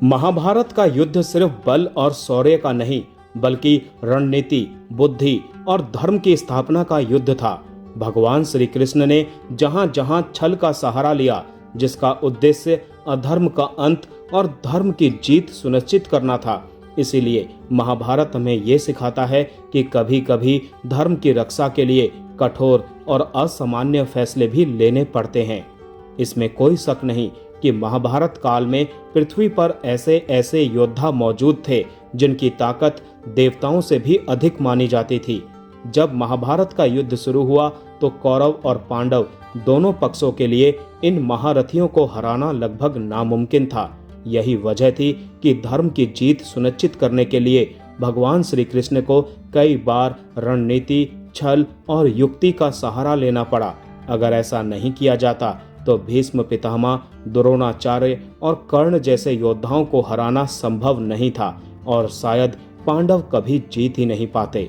महाभारत का युद्ध सिर्फ बल और शौर्य का नहीं, बल्कि रणनीति, बुद्धि और धर्म की स्थापना का युद्ध था। भगवान श्री कृष्ण ने जहां जहां छल का सहारा लिया, जिसका उद्देश्य अधर्म का अंत और धर्म की जीत सुनिश्चित करना था। इसीलिए महाभारत हमें ये सिखाता है कि कभी कभी धर्म की रक्षा के लिए कठोर और असामान्य फैसले भी लेने पड़ते हैं। इसमें कोई शक नहीं कि महाभारत काल में पृथ्वी पर ऐसे ऐसे योद्धा मौजूद थे जिनकी ताकत देवताओं से भी अधिक मानी जाती थी। जब महाभारत का युद्ध शुरू हुआ तो कौरव और पांडव दोनों पक्षों के लिए इन महारथियों को हराना लगभग नामुमकिन था। यही वजह थी कि धर्म की जीत सुनिश्चित करने के लिए भगवान श्री कृष्ण को कई बार रणनीति, छल और युक्ति का सहारा लेना पड़ा। अगर ऐसा नहीं किया जाता तो भीष्म पितामह, द्रोणाचार्य और कर्ण जैसे योद्धाओं को हराना संभव नहीं था और शायद पांडव कभी जीत ही नहीं पाते।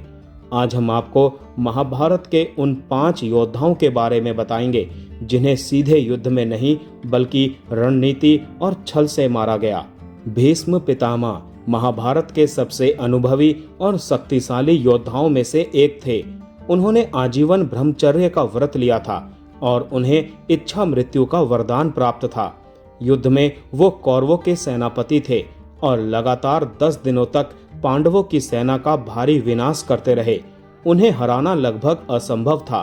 आज हम आपको महाभारत के उन 5 योद्धाओं के बारे में बताएंगे जिन्हें सीधे युद्ध में नहीं बल्कि रणनीति और छल से मारा गया। भीष्म पितामह महाभारत के सबसे अनुभवी और शक्तिशाली योद्धाओं में से एक थे। उन्होंने आजीवन ब्रह्मचर्य का व्रत लिया था और उन्हें इच्छा मृत्यु का वरदान प्राप्त था। युद्ध में वो कौरवों के सेनापति थे और लगातार 10 दिनों तक पांडवों की सेना का भारी विनाश करते रहे। उन्हें हराना लगभग असंभव था।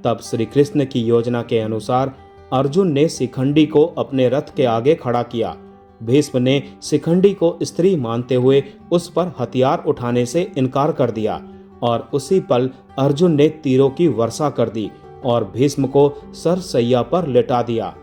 तब श्री कृष्ण की योजना के अनुसार अर्जुन ने शिखंडी को अपने रथ के आगे खड़ा किया। भीष्म ने शिखंडी को स्त्री मानते हुए उस पर हथियार उठाने से इनकार कर दिया और उसी पल अर्जुन ने तीरों की वर्षा कर दी और भीष्म को सरसैया पर लेटा दिया।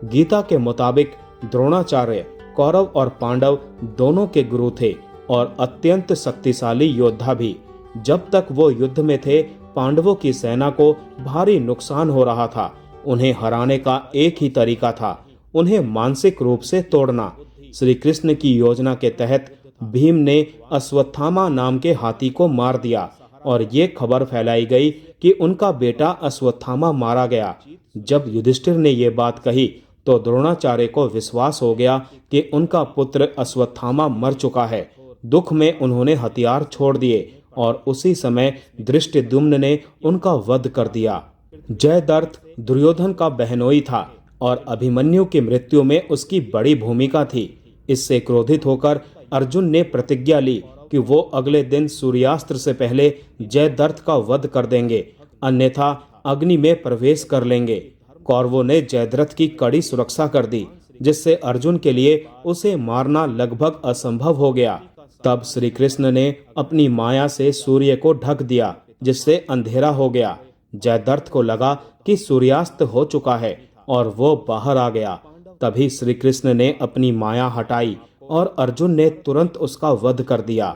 गीता के मुताबिक द्रोणाचार्य कौरव और पांडव दोनों के गुरु थे और अत्यंत शक्तिशाली योद्धा भी। जब तक वो युद्ध में थे, पांडवों की सेना को भारी नुकसान हो रहा था। उन्हें हराने का एक ही तरीका था, उन्हें मानसिक रूप से तोड़ना। श्री कृष्ण की योजना के तहत भीम ने अश्वत्थामा नाम के हाथी को मार दिया और ये खबर फैलाई गई कि उनका बेटा अश्वत्थामा मारा गया। जब युधिष्ठिर ने ये बात कही तो द्रोणाचार्य को विश्वास हो गया कि उनका पुत्र अश्वत्थामा मर चुका है। दुख में उन्होंने हथियार छोड़ दिए और उसी समय धृष्टद्युम्न ने उनका वध कर दिया। जयद्रथ दुर्योधन का बहनोई था और अभिमन्यु की मृत्यु में उसकी बड़ी भूमिका थी। इससे क्रोधित होकर अर्जुन ने प्रतिज्ञा ली कि वो अगले दिन सूर्यास्त्र से पहले जयद्रथ का वध कर देंगे, अन्यथा अग्नि में प्रवेश कर लेंगे। कौरवों ने जयद्रथ की कड़ी सुरक्षा कर दी, जिससे अर्जुन के लिए उसे मारना लगभग असंभव हो गया। तब श्री कृष्ण ने अपनी माया से सूर्य को ढक दिया, जिससे अंधेरा हो गया। जयद्रथ को लगा कि सूर्यास्त हो चुका है और वो बाहर आ गया। तभी श्री कृष्ण ने अपनी माया हटाई और अर्जुन ने तुरंत उसका वध कर दिया।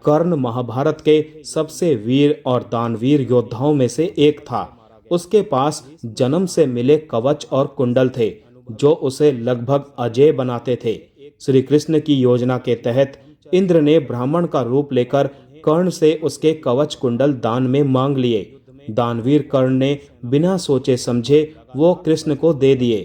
कर्ण महाभारत के सबसे वीर और दानवीर योद्धाओं में से एक था। उसके पास जन्म से मिले कवच और कुंडल थे, जो उसे लगभग अजेय बनाते थे। श्री कृष्ण की योजना के तहत इंद्र ने ब्राह्मण का रूप लेकर कर्ण से उसके कवच कुंडल दान में मांग लिए। दानवीर कर्ण ने बिना सोचे समझे वो कृष्ण को दे दिए।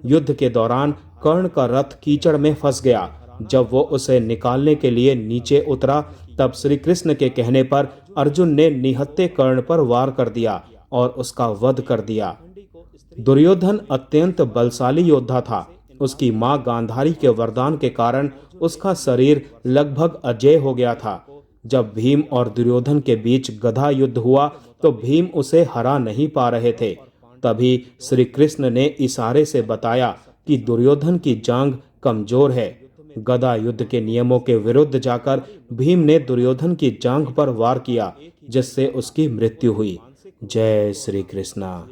युद्ध के दौरान कर्ण का रथ कीचड़ में फंस गया। जब वो उसे निकालने के लिए नीचे उतरा, तब श्री कृष्ण के कहने पर अर्जुन ने निहत्थे कर्ण पर वार कर दिया और उसका वध कर दिया। दुर्योधन अत्यंत बलशाली योद्धा था। उसकी मां गांधारी के वरदान के कारण उसका शरीर लगभग अजेय हो गया था। जब भीम और दुर्योधन के बीच गदा युद्ध हुआ तो भीम उसे हरा नहीं पा रहे थे। तभी श्री कृष्ण ने इशारे से बताया कि दुर्योधन की जांघ कमजोर है। गदा युद्ध के नियमों के विरुद्ध जाकर भीम ने दुर्योधन की जांघ पर वार किया, जिससे उसकी मृत्यु हुई। जय श्री कृष्णा।